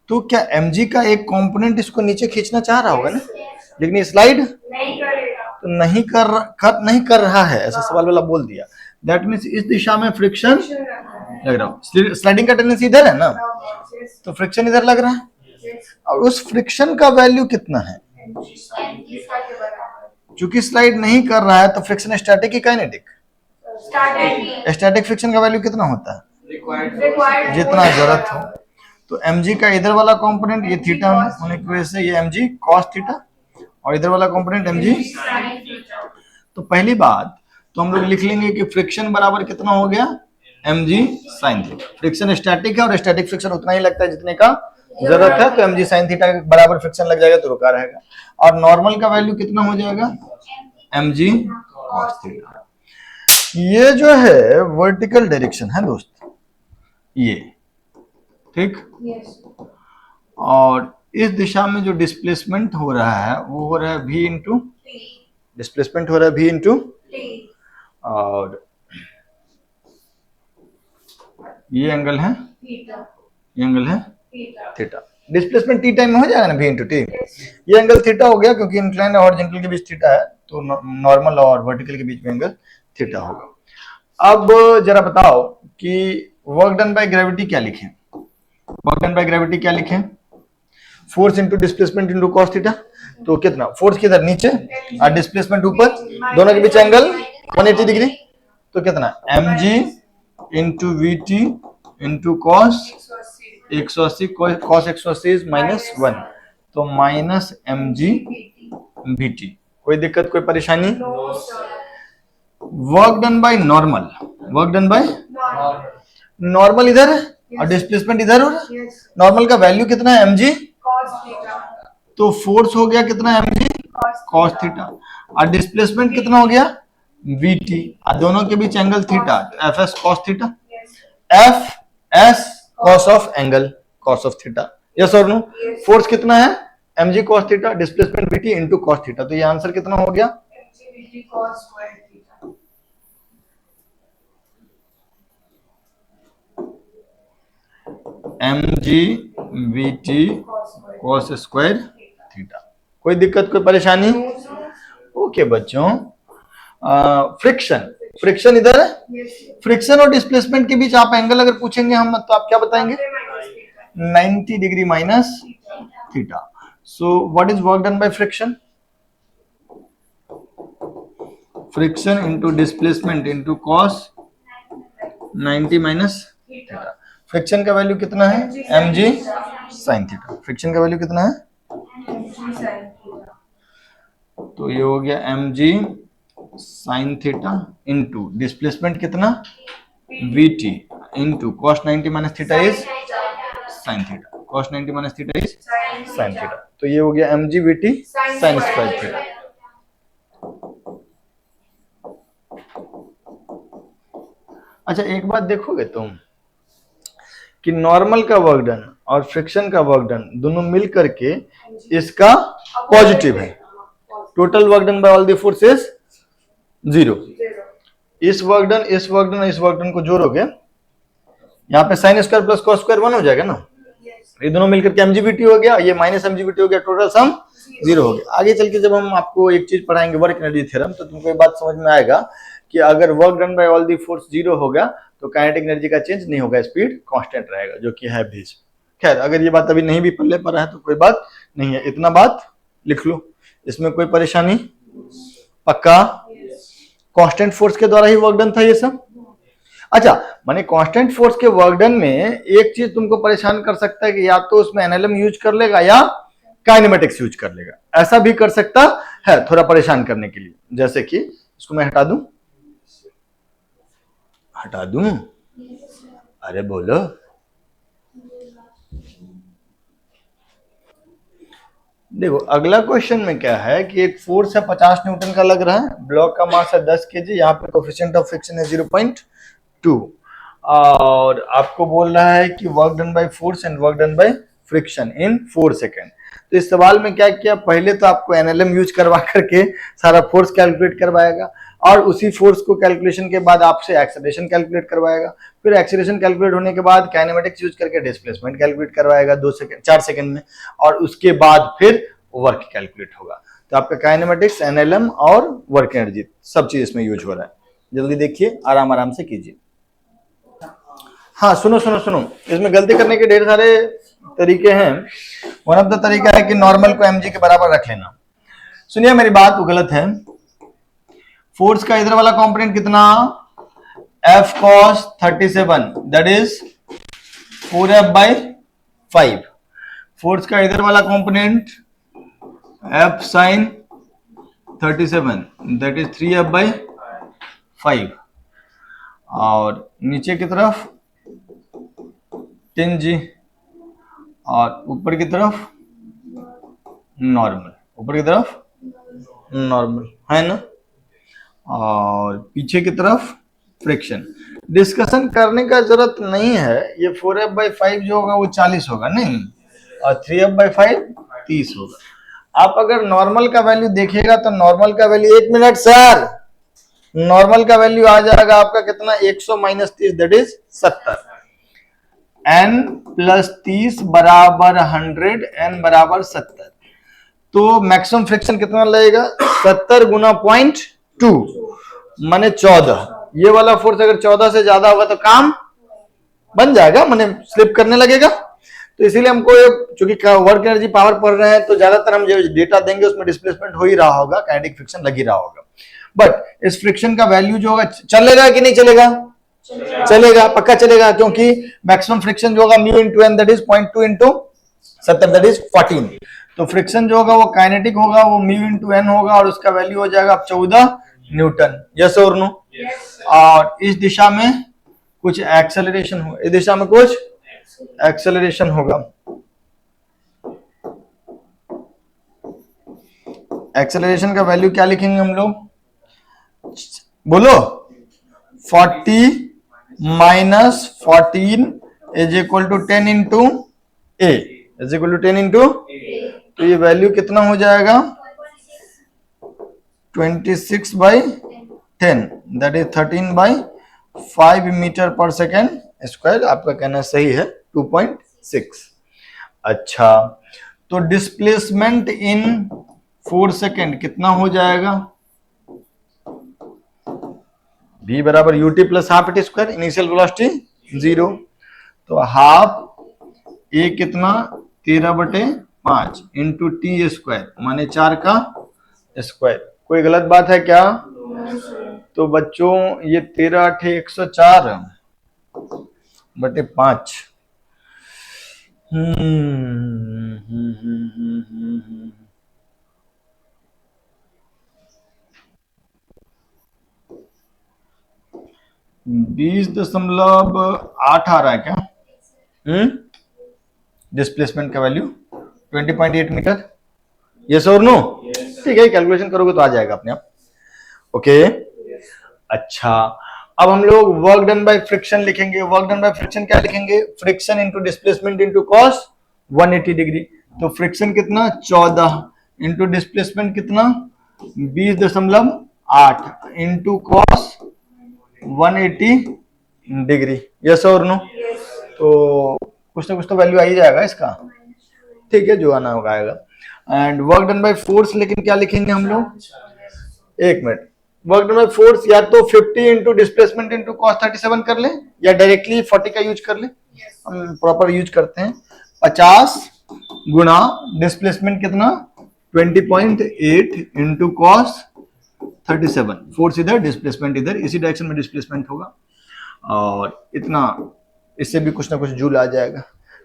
Speaker 1: तो क्या mg का एक कंपोनेंट इसको नीचे खींचना चाह रहा होगा ना, लेकिन ये स्लाइड तो नहीं कर रहा है, ऐसा सवाल वाला बोल दिया। दैट मीन्स इस दिशा में फ्रिक्शन लग रहा है, स्लाइडिंग का टेंडेंसी इधर है ना, तो फ्रिक्शन इधर लग रहा है, और उस फ्रिक्शन का वैल्यू कितना है? क्योंकि स्लाइड नहीं कर रहा है तो फ्रिक्शन स्टैटिक की काइनेटिक? स्टैटिक फ्रिक्शन का वैल्यू कितना होता है? जितना जरूरत हो। तो mg का इधर वाला कंपोनेंट ये थीटा होने की वजह से ये mg cos थीटा, और इधर वाला कंपोनेंट mg। तो पहली बात तो हम लोग लिख लेंगे कि फ्रिक्शन बराबर कितना हो गया? mg sin theta. Friction static है और स्टैटिक फ्रिक्शन उतना ही लगता है जितने का जरूरत है, तो mg sin थीटा के बराबर फ्रिक्शन लग जाएगा तो रुका रहेगा। और नॉर्मल का वैल्यू कितना हो जाएगा? mg cos theta. ये जो है वर्टिकल डायरेक्शन है दोस्त, ये ठीक। और इस दिशा में जो डिस्प्लेसमेंट हो रहा है वो हो रहा है v इंटू, डिस्प्लेसमेंट हो रहा है v इंटू, और ये एंगल है, ये एंगल है थीटा। डिस्प्लेसमेंट टी टाइम में हो जाएगा ना v इंटू टी, ये एंगल थीटा हो गया क्योंकि इंक्लाइन और हॉरिजॉन्टल के बीच थीटा है, तो नॉर्मल और वर्टिकल के बीच में एंगल थीटा होगा। अब जरा बताओ कि वर्क डन बाय ग्रेविटी क्या लिखें? वर्क डन बाय ग्रेविटी क्या लिखें? Force into displacement into cos theta. तो कितना? फोर्स किधर? नीचे और डिस्प्लेसमेंट ऊपर, दोनों के बीच एंगल 180 डिग्री। तो कितना? mg into we T into cos 180, cos 180 -1, तो माइनस mg वी टी। कोई दिक्कत, कोई परेशानी? Work done by normal, work done by normal इधर और डिस्प्लेसमेंट इधर, और नॉर्मल का वैल्यू कितना है? mg cos theta. तो फोर्स हो गया कितना? mg cos theta. और डिस्प्लेसमेंट कितना हो गया? vt। और दोनों के बीच angle theta, fs cos theta, fs cos of angle cos of theta. Yes और नो? फोर्स कितना है? mg cos theta, displacement vt into cos theta. तो ये आंसर कितना हो गया? mg vt cos square theta. mg vt cos square theta. कोई दिक्कत, कोई परेशानी? ओके बच्चों, फ्रिक्शन, फ्रिक्शन इधर है। फ्रिक्शन और डिस्प्लेसमेंट के बीच आप एंगल अगर पूछेंगे हम, तो आप क्या बताएंगे? 90 degree minus theta. So what is work done by friction? Friction into displacement into cos 90 minus theta. Friction का वैल्यू कितना है? mg sin theta. फ्रिक्शन का वैल्यू कितना है? mg sin theta. तो ये हो गया mg sin theta into displacement कितना? vt into cos 90 minus theta is sin theta. cos 90 minus theta is sin theta. तो ये हो गया mg vt sin square theta. अच्छा एक बात देखोगे तुम कि नॉर्मल का वर्क डन और फ्रिक्शन का वर्क डन दोनों मिल करके इसका पॉजिटिव है। Total work done bye all the forces 0। इस वर्क डन, इस वर्क डन, इस वर्क डन को जोड़ोगे, यहाँ पे sine square plus cos square 1 हो जाएगा ना। ये दोनों मिलकर के mgvt हो गया, ये माइनस mgvt हो गया, टोटल सम 0 हो गया। आगे चल के जब हम आपको एक चीज पढ़ाएंगे वर्क एनर्जी थ्योरम, तो तुमको ये बात समझ में आएगा कि अगर work done bye all the force 0 होगा तो काइनेटिक एनर्जी का चेंज नहीं होगा, स्पीड कांस्टेंट रहेगा, जो कि है भी। खैर अगर ये बात अभी नहीं भी पल्ले पर है तो कोई बात नहीं है, इतना बात लिख लो, इसमें कोई परेशानी? पक्का? कांस्टेंट फोर्स के द्वारा ही वर्क डन था ये सब। अच्छा, माने कांस्टेंट फोर्स के वर्क डन में एक चीज तुमको परेशान कर सकता है कि या तो उसमें एनएलएम यूज कर लेगा या काइनेमेटिक्स यूज कर लेगा, ऐसा भी कर सकता है थोड़ा परेशान करने के लिए। जैसे कि इसको मैं हटा दूं, हटा दूं? अरे बोलो। देखो अगला क्वेश्चन में क्या है कि एक फोर्स है 50 न्यूटन का लग रहा है, ब्लॉक का मास है 10 केजी, यहाँ पे कोएफिशिएंट ऑफ फ्रिक्शन है 0.2 और आपको बोल रहा है कि work done by force and work done by friction in 4 second. तो इस सवाल में क्या किया, पहले तो आपको एनएलएम यूज करवा करके सारा फोर्स कैलकुलेट करवाएगा और उसी फोर्स को कैलकुलेशन के बाद आपसे एक्सेलरेशन कैलकुलेट करवाएगा, फिर एक्सेलरेशन कैलकुलेट होने के बाद काइनेमेटिक्स यूज करके डिस्प्लेसमेंट कैलकुलेट करवाएगा 4 सेकंड में, और उसके बाद फिर वर्क कैलकुलेट होगा। तो आपका काइनेमेटिक्स, एनएलएम और वर्क एनर्जी सब चीज इसमें यूज हो रहा है। जल्दी देखिए, आराम आराम से कीजिए। हाँ सुनो सुनो सुनो, इसमें गलती करने के ढेर सारे तरीके हैं। वन ऑफ द तरीका है कि नॉर्मल को mg के बराबर रख लेना। सुनिए मेरी बात, वो गलत है। फोर्स का इधर वाला कंपोनेंट कितना? F cos 37 that is 4F/5। Force का इधर वाला component F sin 37 that is 3F/5 और नीचे की तरफ 10G और ऊपर की तरफ नॉर्मल, ऊपर की तरफ नॉर्मल है ना, और पीछे की तरफ फ्रिक्शन। डिस्कशन करने का जरूरत नहीं है, ये 4F/5 जो होगा वो 40 होगा नहीं, और 3F/5 30 होगा। आप अगर नॉर्मल का वैल्यू देखिएगा तो नॉर्मल का वैल्यू, 1 मिनट सर, नॉर्मल का वैल्यू आ जाएगा आपका कितना? 100 minus 30 that is 70। n plus 30 बराबर 100, n बराबर 70। तो मैक्सिमम फ्रिक्शन कितना लगेगा? 70 गुना 0.2 माने 14। ये वाला फोर्स अगर 14 से ज्यादा होगा तो काम बन जाएगा, मैंने स्लिप करने लगेगा। तो इसीलिए हमको चूंकि वर्क एनर्जी पावर पढ़ रहे हैं तो ज्यादातर हम जो डेटा देंगे उसमें डिस्प्लेसमेंट हो ही रहा होगा, काइनेटिक फ्रिक्शन लग ही रहा होगा। बट इस फ्रिक्शन का वैल्यू जो होगा चलेगा कि नहीं चलेगा? चलेगा, पक्का चलेगा, क्योंकि मैक्सिमम फ्रिक्शन जो होगा mu into N that is 0.2 into 70 that is 14। तो फ्रिक्शन जो होगा वो काइनेटिक होगा, वो म्यू इंटू एन होगा और उसका वैल्यू हो जाएगा 14 न्यूटन। यस और नो? और इस दिशा में कुछ एक्सेलरेशन हो, इस दिशा में कुछ एक्सेलरेशन होगा। एक्सेलरेशन का वैल्यू क्या लिखेंगे हम लोग? बोलो। 40 minus 14 is equal to 10 into a is equal to 10 into, तो ये वैल्यू कितना हो जाएगा? 26/10 that is 13/5 metre per second square. आपका कहना सही है, 2.6। अच्छा, तो डिस्प्लेसमेंट इन 4 सेकेंड कितना हो जाएगा? v बराबर ut plus half T square, initial velocity 0। तो हाफ a कितना? 13/5 इंटू टी स्क्वायर माने 4 का स्क्वायर। कोई गलत बात है क्या? तो बच्चों ये 13/104/5। बीस 20.8 आ रहा है क्या? डिस्प्लेसमेंट का वैल्यू 20.8 मीटर। यस और नो? ठीक है, कैलकुलेशन करोगे तो आ जाएगा अपने आप। ओके, अच्छा, अब हम लोग वर्क डन बाय फ्रिक्शन लिखेंगे। वर्क डन बाय फ्रिक्शन क्या लिखेंगे? Friction into displacement into cos 180 degree. तो फ्रिक्शन कितना? 14 इंटू डिस्प्लेसमेंट कितना? 20.8 इंटू कॉस 180 डिग्री। यस और नो? तो कुछ ना कुछ तो वैल्यू आ ही जाएगा इसका। ठीक है, जो आना होगा आएगा। And work done by force, लेकिन क्या लिखेंगे हम लोग? एक minute, work done by force या तो 50 इंटू डिस्प्लेसमेंट इंटू कॉस 37 कर ले, या डायरेक्टली 40 का यूज कर ले। हम प्रॉपर यूज करते हैं। 50 गुणा डिस्प्लेसमेंट कितना? 20.8 इंटू कॉस 37। फोर्स इधर, डिस्प्लेसमेंट इधर, इसी डायरेक्शन में डिस्प्लेसमेंट होगा। और इतना, इससे भी कुछ ना कुछ जूल आ जाएगा।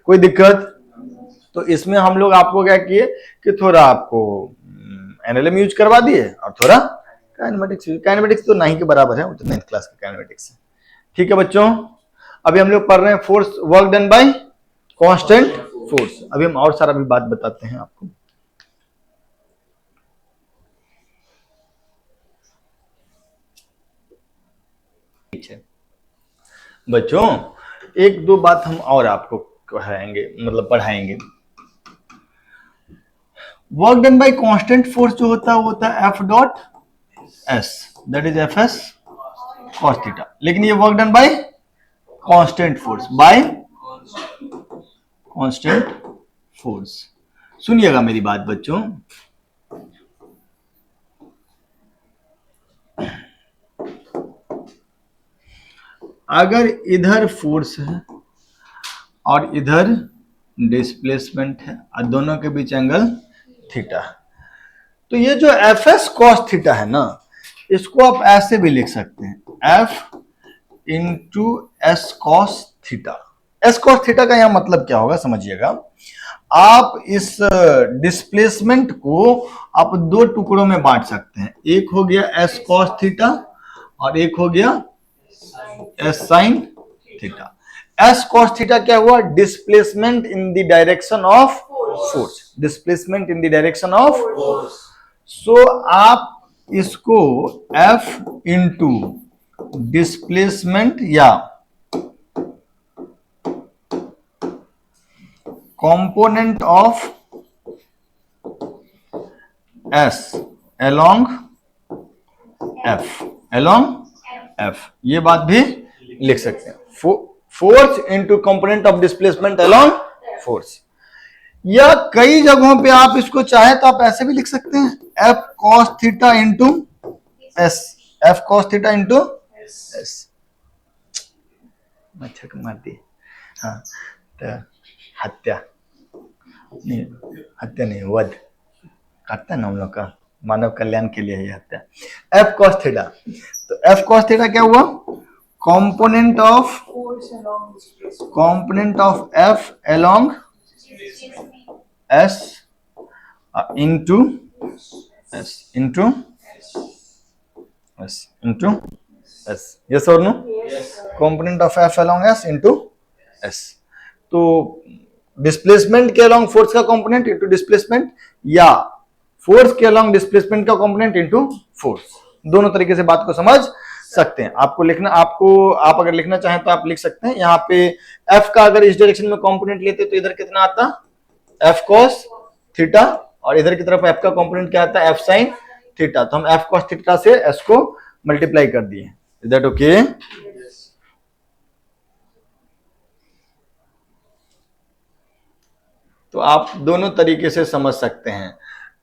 Speaker 1: कोई दिक्कत? तो इसमें हम लोग आपको क्या किए कि थोड़ा आपको एनएलएम यूज करवा दिए और थोड़ा काइनेमेटिक्स। काइनेमेटिक्स तो नहीं के बराबर है, वो तो 9th क्लास का काइनेमेटिक्स है। ठीक है बच्चों, अभी हम लोग पढ़ रहे हैं force, work done by constant force. अभी हम और सारा भी बात बताते हैं आपको। बच्चों एक दो बात हम और आपको कहेंगे, मतलब पढ़ाएंगे। Work done by constant force जो होता है वो होता है F dot S that is F S cos theta. लेकिन ये work done by constant force, bye constant force. सुनिएगा मेरी बात बच्चों, अगर इधर फोर्स है और इधर डिस्प्लेसमेंट है और दोनों के बीच एंगल थीटा, तो ये जो एफ एस कॉस थीटा है ना, इसको आप ऐसे भी लिख सकते हैं, F into S cos theta. S cos theta का यहां मतलब क्या होगा समझिएगा। आप इस डिस्प्लेसमेंट को आप दो टुकड़ों में बांट सकते हैं। एक हो गया एस कॉस थीटा और एक हो गया S sine theta. S cos theta क्या हुआ? Displacement in the direction of force. Displacement in the direction of force. So आप इसको एफ इंटू डिस्प्लेसमेंट या component of S along F, along F, ये बात भी लिख सकते हैं। Force into component of displacement along force. या कई जगहों पे आप इसको चाहे तो आप ऐसे भी लिख सकते हैं, F cos theta into S, F cos theta into S. मार दी। हाँ, तो हत्या नहीं, हत्या नहीं, वध करता है ना हम लोग का, मानव कल्याण के लिए ये हत्या। एफ कॉस थीटा, तो एफ कॉस थीटा क्या हुआ, component of f along s into s, yes or no? Yes, component of f along s into s। तो डिस्प्लेसमेंट के अलॉन्ग फोर्स का कंपोनेंट इंटू डिस्प्लेसमेंट, या फोर्स के along displacement का component into force, दोनों तरीके से बात को समझ सकते हैं। आपको लिखना, आप अगर लिखना चाहें तो आप लिख सकते हैं। यहाँ पे f का अगर इस डायरेक्शन में कंपोनेंट लेते तो इधर कितना आता, f cos थीटा, और इधर की तरफ f का कंपोनेंट क्या आता है, f sin थीटा। तो हम f cos थीटा से s को मल्टीप्लाई कर दिए। Is that okay? तो आप दोनों तरीके से समझ सकते हैं,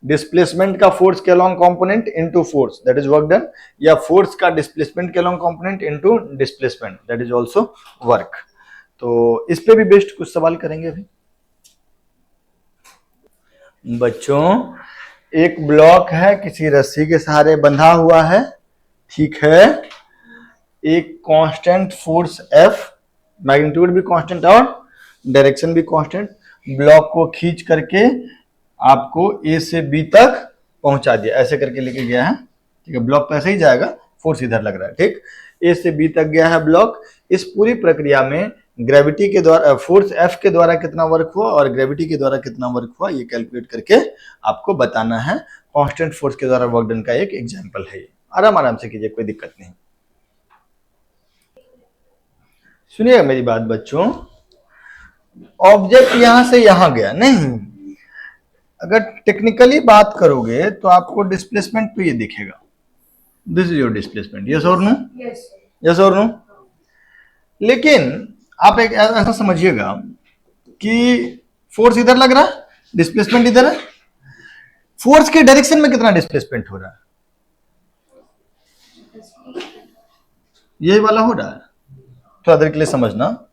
Speaker 1: डिस्प्लेसमेंट का फोर्स के along component into force that is work done, या फोर्स का डिस्प्लेसमेंट के along component into displacement that is also work. तो इस पे भी बेस्ट कुछ सवाल करेंगे अभी। बच्चों, एक ब्लॉक है, किसी रस्सी के सहारे बंधा हुआ है, ठीक है, एक कांस्टेंट फोर्स F, मैग्नीट्यूड भी कांस्टेंट और डायरेक्शन भी कांस्टेंट, ब्लॉक को खींच करके आपको A से B तक पहुंचा दिया, ऐसे करके लेके गया है, ठीक है। ब्लॉक तो ऐसे ही जाएगा, फोर्स इधर लग रहा है, ठीक। A से B तक गया है ब्लॉक। इस पूरी प्रक्रिया में ग्रेविटी के द्वारा, फोर्स F के द्वारा कितना वर्क हुआ और ग्रेविटी के द्वारा कितना वर्क हुआ, ये कैलकुलेट करके आपको बताना है। कांस्टेंट फोर्स के द्वारा वर्क डन का एक एग्जांपल है ये। आराम आराम से कीजिए, कोई दिक्कत नहीं। सुनिएगा मेरी बात बच्चों, ऑब्जेक्ट यहां से यहां गया नहीं, अगर टेक्निकली बात करोगे तो आपको डिस्प्लेसमेंट तो ये दिखेगा, this is your displacement, yes और नो? यस और नो? लेकिन आप एक ऐसा समझिएगा कि फोर्स इधर लग रहा है, डिस्प्लेसमेंट इधर है, फोर्स के डायरेक्शन में कितना डिस्प्लेसमेंट हो रहा है, यही वाला हो रहा है। थोड़ा देर के लिए समझना,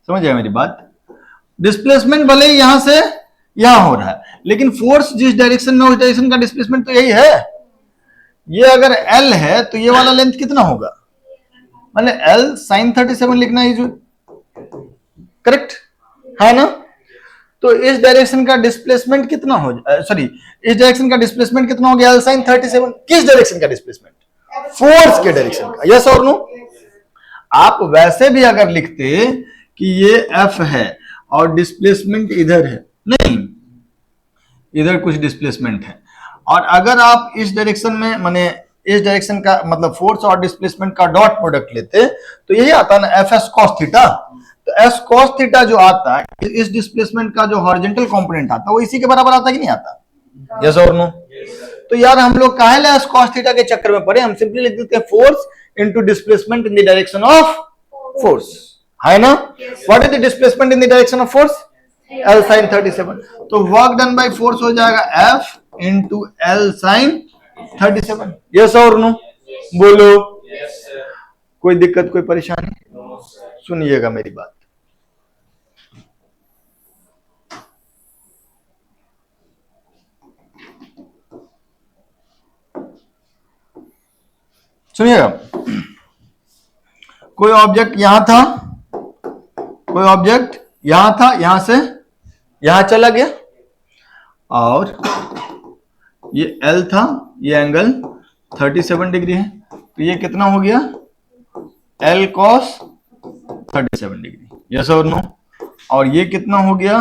Speaker 1: समझ आया मेरी बात। डिस्प्लेसमेंट भले ही यहां से यहां हो रहा है, लेकिन फोर्स जिस डायरेक्शन में, उस डायरेक्शन का डिस्प्लेसमेंट तो यही है। ये अगर L है तो ये वाला लेंथ कितना होगा, मैंने L sin 37 लिखना है, जो करेक्ट है ना। तो इस डायरेक्शन का डिस्प्लेसमेंट कितना हो, सॉरी, इस डायरेक्शन का डिस्प्लेसमेंट कितना हो गया, L sin 37। किस डायरेक्शन का डिस्प्लेसमेंट, फोर्स के डायरेक्शन का, यस और नो? आप वैसे भी अगर लिखते कि ये F है और डिस्प्लेसमेंट इधर है, नहीं, इधर कुछ डिस्प्लेसमेंट है, और अगर आप इस डायरेक्शन में, माने इस डायरेक्शन का मतलब फोर्स और डिस्प्लेसमेंट का डॉट प्रोडक्ट लेते तो यही आता ना, एफ एस कॉस थीटा। तो एस कॉस थीटा जो आता है, इस डिस्प्लेसमेंट का जो हॉरिजॉन्टल कंपोनेंट आता है, वो इसी के बराबर आता है कि नहीं आता, यस और नो? तो यार हम लोग काहे एस कॉस थीटा के चक्कर में पड़े, हम सिंपली लिख देते हैं force into displacement in the direction of force, है ना। What is the displacement in the direction of force, L sin 37। तो वर्क डन बाय फोर्स हो जाएगा F into L sin 37, yes और नो? बोलो, कोई दिक्कत, कोई परेशानी? सुनिएगा मेरी बात, सुनिएगा। कोई ऑब्जेक्ट यहां था, कोई ऑब्जेक्ट यहां था, यहां से यहां चला गया, और ये L था, ये एंगल 37 डिग्री है, तो ये कितना हो गया, L cos 37 डिग्री, यस और नो? और ये कितना हो गया,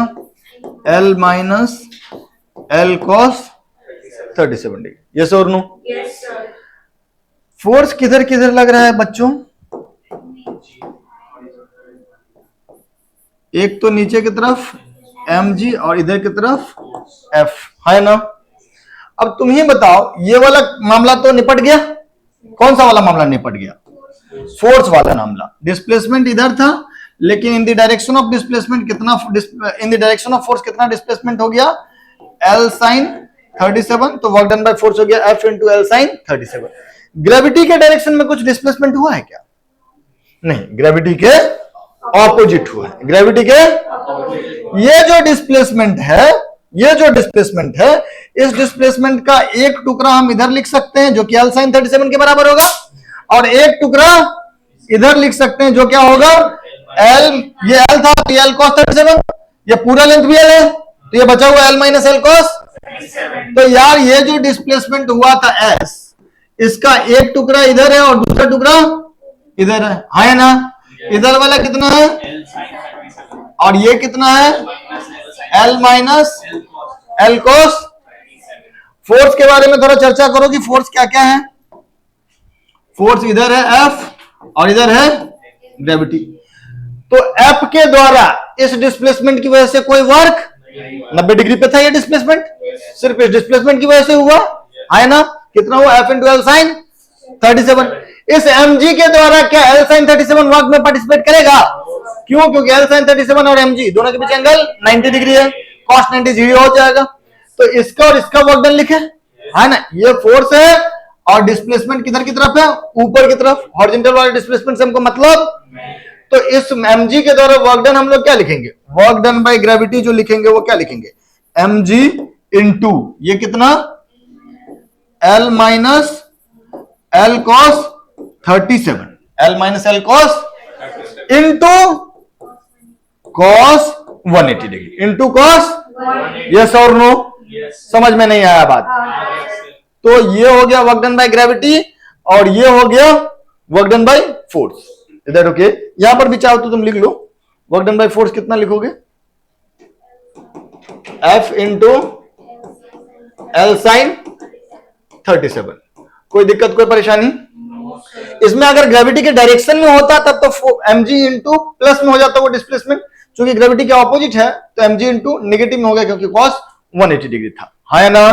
Speaker 1: L minus L cos 37 degree, yes और नो? Yes sir. फोर्स किधर किधर लग रहा है बच्चों, एक तो नीचे की तरफ mg और इधर की तरफ F, है ना। अब तुम ही बताओ, ये वाला मामला तो निपट गया, कौन सा वाला मामला निपट गया, फोर्स वाला मामला। डिस्प्लेसमेंट इधर था, लेकिन in the direction of displacement कितना, in the direction of force कितना डिस्प्लेसमेंट हो गया, L sin 37। तो वर्क डन बाय फोर्स हो गया F into L sin 37। Gravity के डायरेक्शन में कुछ डिस्प्लेसमेंट हुआ है क्या? नहीं, ग्रेविटी के ऑपोजिट हुआ है। ग्रेविटी के ये जो डिस्प्लेसमेंट है, इस डिस्प्लेसमेंट का एक टुकड़ा हम इधर लिख सकते हैं जो कि L sin 37 के बराबर होगा, और एक टुकड़ा इधर लिख सकते हैं जो क्या होगा L, ये L था तो ये L cos 37, ये पूरा लेंथ भी L है तो ये बचा हुआ L माइनस L cos। तो यार ये जो डिस्प्लेसमेंट हुआ था S, इसका एक टुकड़ा इधर है और दूसरा टुकड़ा इधर है ना? इधर वाला कितना है और ये कितना है? L minus L cos। Force के बारे में थोड़ा चर्चा करो कि फोर्स क्या क्या है। फोर्स इधर है F और इधर है ग्रेविटी। तो F के द्वारा इस डिस्प्लेसमेंट की वजह से कोई वर्क 90 डिग्री पे था, ये डिस्प्लेसमेंट सिर्फ इस डिस्प्लेसमेंट की वजह से हुआ है ना? कितना हुआ? F into L sine 37। इस mg के द्वारा क्या L साइन 37 वर्क में पार्टिसिपेट करेगा? क्यों? क्योंकि L साइन 37 और mg दोनों के बीच एंगल 90 डिग्री है, cos 90 0 हो जाएगा। तो इसका और इसका वर्क डन लिखे है ना? ये फोर्स है और डिस्प्लेसमेंट किधर की तरफ है? ऊपर की तरफ। हॉरिजॉन्टल वाले डिस्प्लेसमेंट से हमको मतलब। तो इस mg के द्वारा वर्क डन हम लोग क्या लिखेंगे? वर्क डन बाय ग्रेविटी जो लिखेंगे वो क्या लिखेंगे? mg इंटू ये कितना? L minus L cos 37, L minus L cos into cos 180 degree into cos। Yes और नो? समझ में नहीं आया बात? तो ये हो गया वर्क डन बाय ग्रेविटी और ये हो गया वर्क डन बाय फोर्स। इधर ओके, यहां पर भी चाहो तो तुम लिख लो वर्क डन बाय फोर्स कितना लिखोगे? F into L sine 37। कोई दिक्कत, कोई परेशानी? इसमें अगर ग्रेविटी के डायरेक्शन में होता तब तो mg इंटू प्लस में हो जाता वो डिस्प्लेसमेंट। क्योंकि ग्रेविटी के ऑपोजिट है तो mg इंटू निगेटिव में हो गया क्योंकि cos 180 डिग्री था, है ना?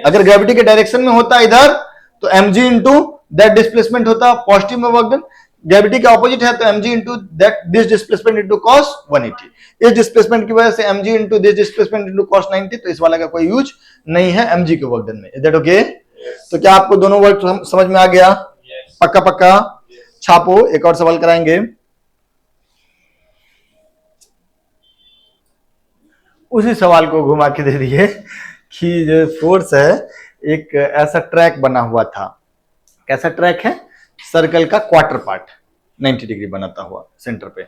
Speaker 1: अगर ग्रेविटी के डायरेक्शन में होता इधर तो mg इंटू दैट डिस्प्लेसमेंट होता पॉजिटिव में वर्क डन। ग्रेविटी के ऑपोजिट है तो mg into that this displacement into cos 180। इस डिस्प्लेसमेंट की वजह से mg into this displacement into cos 90, तो इस वाला का कोई यूज नहीं है mg के वर्क डन में। Is that okay? तो क्या आपको दोनों वर्क समझ में आ गया? पक्का पक्का छापो। एक और सवाल कराएंगे। उसी सवाल को घुमा के दे दिए कि जो फोर्स है एक ऐसा ट्रैक बना हुआ था। कैसा ट्रैक है? सर्कल का क्वार्टर पार्ट 90 डिग्री बनाता हुआ सेंटर पे,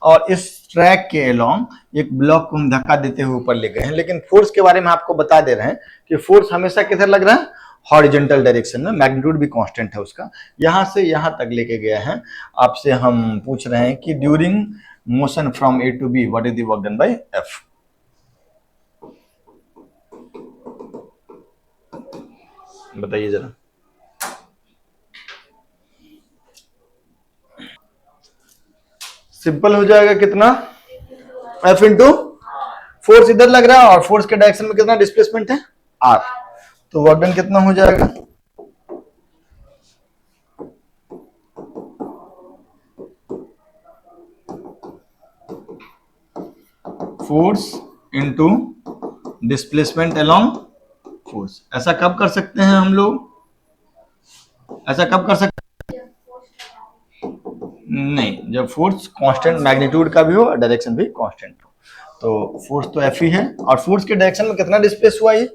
Speaker 1: और इस ट्रैक के अलोंग एक ब्लॉक को हम धक्का देते हुए ऊपर ले गए हैं। लेकिन फोर्स के बारे में आपको बता दे रहे हैं कि फोर्स हमेशा किधर लग रहा है? हॉरिजॉन्टल डायरेक्शन में। मैग्नीट्यूड भी कांस्टेंट है उसका, यहां से यहां तक लेके गया है। आपसे हम पूछ रहे हैं कि during motion from A to B what is the work done by F? बताइए जरा। सिंपल हो जाएगा, कितना? एफ इंटू फोर्स इधर लग रहा है और फोर्स के डायरेक्शन में कितना डिस्प्लेसमेंट है? आर। तो वर्क डन कितना हो जाएगा? Force into displacement along force. ऐसा कब कर सकते हैं हम लोग? ऐसा कब कर सकते हैं? नहीं, जब फोर्स कांस्टेंट मैग्नीट्यूड का भी हो और डायरेक्शन भी कांस्टेंट हो। तो फोर्स तो एफ ही है, और फोर्स के डायरेक्शन में कितना डिस्प्लेस हुआ? ये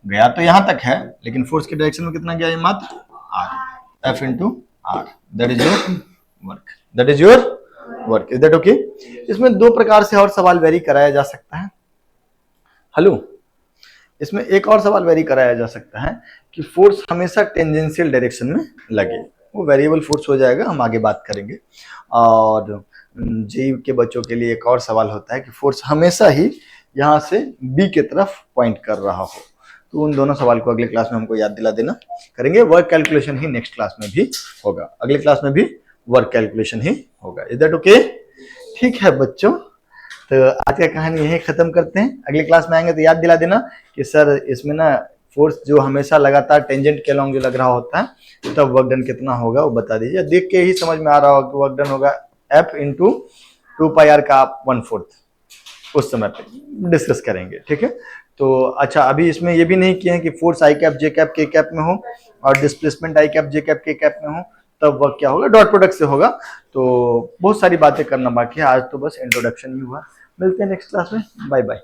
Speaker 1: गया तो यहां तक है, लेकिन फोर्स के डायरेक्शन में कितना गया? ये मात्र R. F into R, that is your work. That is your work. Is that okay? इसमें दो प्रकार से और सवाल वेरी कराया जा सकता है। हेलो, इसमें एक और सवाल वेरी कराया जा सकता है कि फोर्स हमेशा टेंजेंशियल डायरेक्शन में लगे। वो वेरिएबल फोर्स हो जाएगा, हम आगे बात करेंगे। और जी के बच्चों के लिए एक और सवाल होता है कि फोर्स हमेशा ही यहाँ से बी के तरफ पॉइंट कर रहा हो। तो उन दोनों सवाल को अगले क्लास में हमको याद दिला देना करेंगे। वर्क कैलकुलेशन ही नेक्स्ट क्लास में भी होगा, अगले क्लास में भी वर्क कैलकुलेशन ही होगा। Is that okay? ठीक है बच्चों, तो आज का कहानी यही खत्म करते हैं। अगले क्लास में आएंगे तो याद दिला देना कि सर इसमें ना फोर्स जो हमेशा लगातार टेंजेंट के अलॉन्ग जो लग रहा होता है तब वर्क डन कितना होगा वो बता दीजिए। देख के ही समझ में आ रहा होगा कि वर्क डन होगा एफ इंटू 2 पाई आर का 1/4। उस समय पे डिस्कस करेंगे, ठीक है? तो अच्छा, अभी इसमें ये भी नहीं किए हैं कि फोर्स आई कैप जे कैप के कैप में हो और displacement I cap J cap के कैप में हो, तब वह क्या होगा, डॉट प्रोडक्ट से होगा। तो बहुत सारी बातें करना बाकी है, आज तो बस इंट्रोडक्शन ही हुआ। मिलते हैं नेक्स्ट क्लास में, बाय बाय।